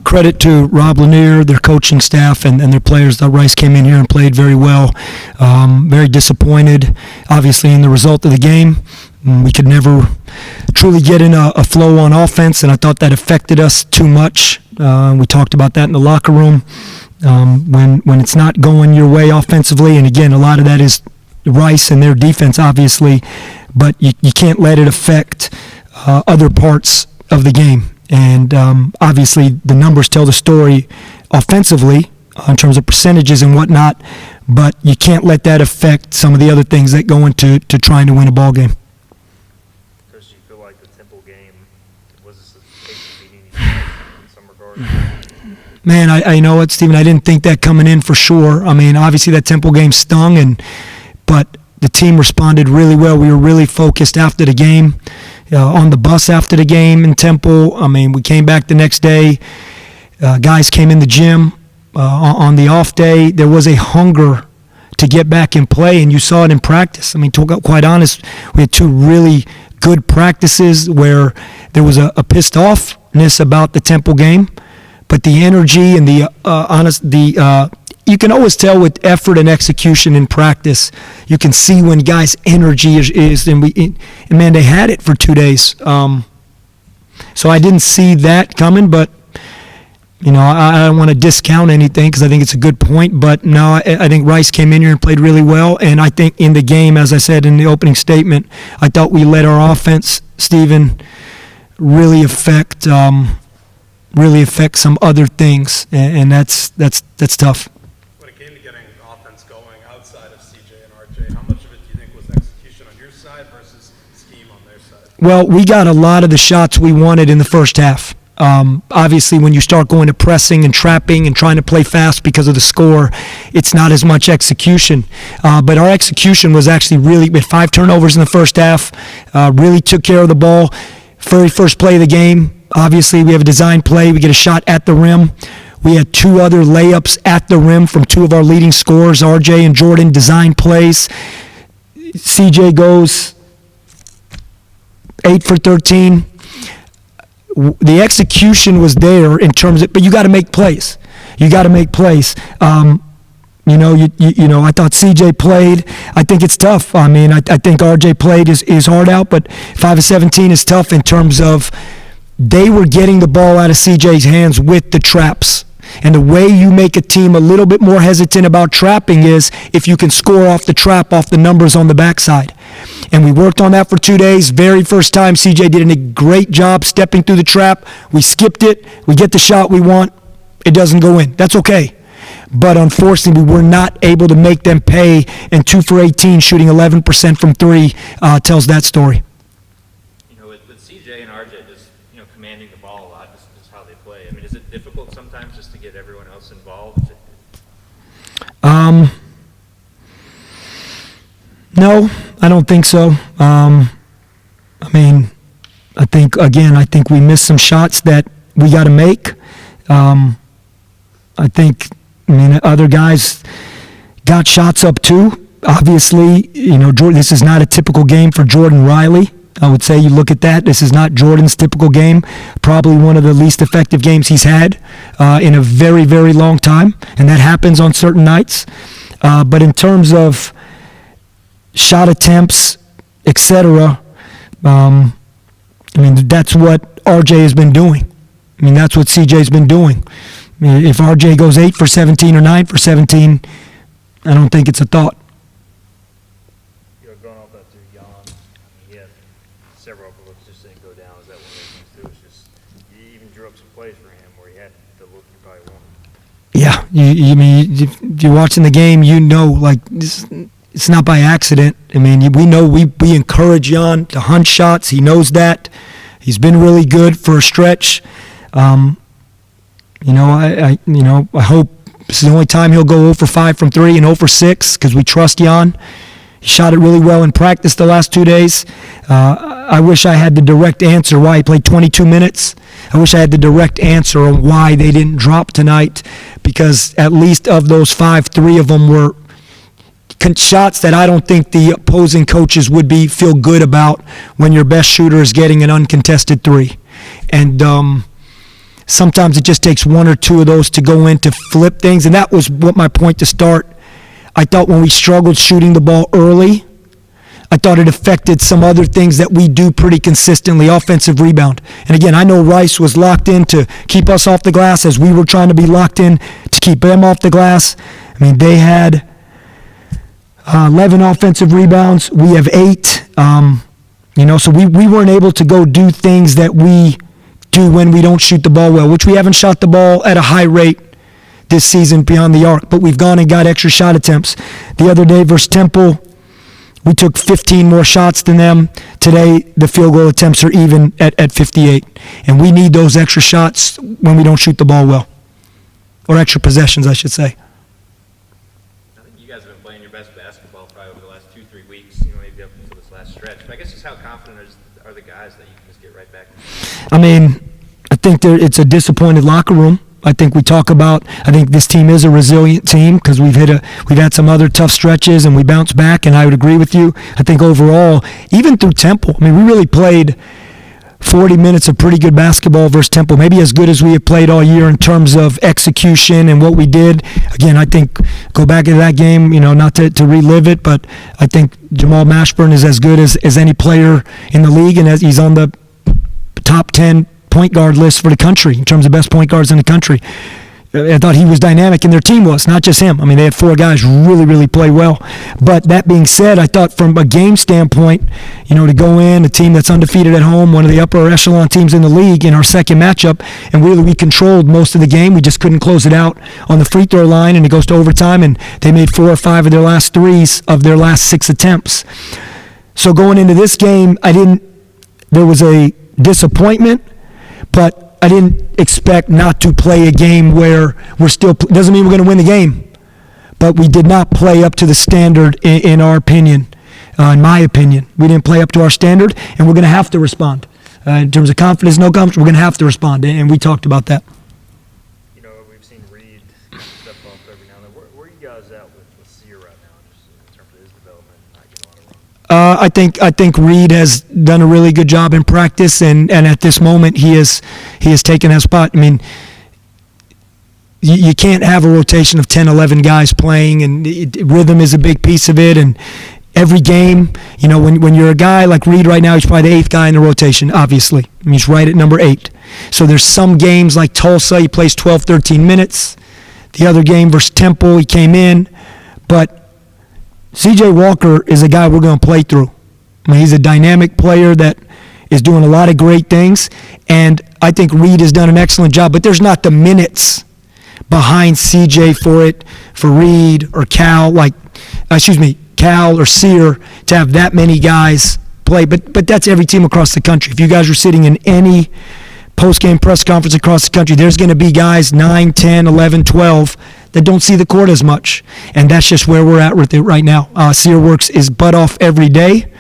credit to Rob Lanier, their coaching staff, and their players. Rice came in here and played very well. Very disappointed, obviously, in the result of the game. We could never truly get in a flow on offense, and I thought that affected us too much. We talked about that in the locker room. When it's not going your way offensively, and again, a lot of that is Rice and their defense, obviously, but you can't let it affect other parts of the game. And obviously, the numbers tell the story offensively in terms of percentages and whatnot, but you can't let that affect some of the other things that go into trying to win a ball game. Chris, do you feel like the Temple game was a case of beating each other in some regard? Man, I know what, Steven, I didn't think that coming in for sure. I mean, obviously that Temple game stung, but the team responded really well. We were really focused after the game, on the bus after the game in Temple. I mean, we came back the next day. Guys came in the gym on the off day. There was a hunger to get back and play, and you saw it in practice. I mean, to be quite honest, we had two really good practices where there was a pissed offness about the Temple game. But the energy and you can always tell with effort and execution in practice. You can see when guys' energy is and man, they had it for 2 days. So I didn't see that coming, but I don't want to discount anything because I think it's a good point. But no, I think Rice came in here and played really well, and I think in the game, as I said in the opening statement, I thought we let our offense, Stephen, really affect some other things, and that's tough. When it came to getting offense going outside of CJ and RJ, how much of it do you think was execution on your side versus scheme on their side? Well, we got a lot of the shots we wanted in the first half. Obviously, when you start going to pressing and trapping and trying to play fast because of the score, it's not as much execution. But our execution was actually really, we had 5 turnovers in the first half, really took care of the ball. Very first play of the game, obviously, we have a design play. We get a shot at the rim. We had 2 other layups at the rim from 2 of our leading scorers, RJ and Jordan, design plays. CJ goes 8 for 13. The execution was there in terms of, but you got to make plays. You got to make plays. I thought CJ played. I think it's tough. I mean, I think RJ played his heart out, but 5 of 17 is tough in terms of they were getting the ball out of CJ's hands with the traps. And the way you make a team a little bit more hesitant about trapping is if you can score off the trap, off the numbers on the backside. And we worked on that for 2 days. Very first time, CJ did a great job stepping through the trap. We skipped it. We get the shot we want. It doesn't go in. That's okay. But unfortunately, we were not able to make them pay. And 2 for 18, shooting 11% from 3, tells that story. With CJ and RJ just commanding the ball a lot, just how they play. I mean, is it difficult sometimes just to get everyone else involved? No, I don't think so. I think we missed some shots that we got to make. Other guys got shots up too. Obviously, Jordan, this is not a typical game for Jordan Riley. I would say you look at that. This is not Jordan's typical game. Probably one of the least effective games he's had in a very, very long time, and that happens on certain nights. But in terms of shot attempts, etc., that's what RJ has been doing. That's what CJ's been doing. If RJ goes 8 for 17 or 9 for 17, I don't think it's a thought. Going off that to Jan, he had several looks just didn't go down. Is that one of those things too? It's just you even drew up some plays for him where he had the look you probably wanted. Yeah, if you're watching the game, it's not by accident. We know we encourage Jan to hunt shots. He knows that. He's been really good for a stretch. I hope this is the only time he'll go 0 for 5 from 3 and 0 for 6 because we trust Jan. He shot it really well in practice the last 2 days. I wish I had the direct answer why he played 22 minutes. I wish I had the direct answer on why they didn't drop tonight because at least of those 5, 3 of them were shots that I don't think the opposing coaches would feel good about when your best shooter is getting an uncontested 3. And sometimes it just takes one or two of those to go in to flip things, and that was what my point to start. I thought when we struggled shooting the ball early, I thought it affected some other things that we do pretty consistently, offensive rebound. And again, I know Rice was locked in to keep us off the glass as we were trying to be locked in to keep them off the glass. I mean, they had 11 offensive rebounds. We have 8. So we weren't able to go do things that we do when we don't shoot the ball well, which we haven't shot the ball at a high rate this season beyond the arc, but we've gone and got extra shot attempts. The other day versus Temple, we took 15 more shots than them. Today, the field goal attempts are even at 58. And we need those extra shots when we don't shoot the ball well. Or extra possessions, I should say. I think you guys have been playing your best basketball probably over the last 2-3 weeks, maybe up until this last stretch. But I guess just how confident are the guys that you can just get right back? I mean, I think it's a disappointed locker room. I think this team is a resilient team because we've had some other tough stretches and we bounced back, and I would agree with you. I think overall, even through Temple, I mean, we really played 40 minutes of pretty good basketball versus Temple, maybe as good as we have played all year in terms of execution and what we did. Again, I think go back into that game, not to relive it, but I think Jamal Mashburn is as good as any player in the league, and as he's on the top 10 point guard list for the country in terms of best point guards in the country. I thought he was dynamic, and their team was, not just him. I mean, they had 4 guys really, really play well. But that being said, I thought from a game standpoint, to go in, a team that's undefeated at home, one of the upper echelon teams in the league in our second matchup, and really we controlled most of the game. We just couldn't close it out on the free throw line, and it goes to overtime, and they made 4 or 5 of their last threes of their last 6 attempts. So going into this game, there was a disappointment, but I didn't expect not to play a game where doesn't mean we're going to win the game, but we did not play up to the standard in our opinion, in my opinion. We didn't play up to our standard, and we're going to have to respond. In terms of confidence, no confidence, we're going to have to respond, and we talked about that. We've seen Reed step off every now and then. Where are you guys at with Sear right now, just in terms of his development and not getting a lot of run? I think Reed has done a really good job in practice, and at this moment he has taken that spot. I mean, you can't have a rotation of 10, 11 guys playing, and rhythm is a big piece of it. And every game, when you're a guy like Reed right now, he's probably the 8th guy in the rotation, obviously. I mean, he's right at number 8. So there's some games like Tulsa, he plays 12, 13 minutes. The other game versus Temple, he came in, but C.J. Walker is a guy we're going to play through. I mean, he's a dynamic player that is doing a lot of great things, and I think Reed has done an excellent job, but there's not the minutes behind C.J. for Reed or Cal or Sear to have that many guys play. But that's every team across the country. If you guys are sitting in any post-game press conference across the country, there's going to be guys 9, 10, 11, 12 that don't see the court as much. And that's just where we're at with it right now. Sear works his butt off every day.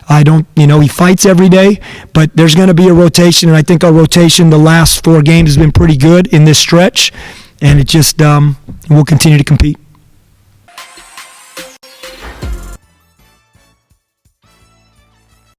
He fights every day, but there's going to be a rotation, and I think our rotation the last 4 games has been pretty good in this stretch, and it just, we'll continue to compete.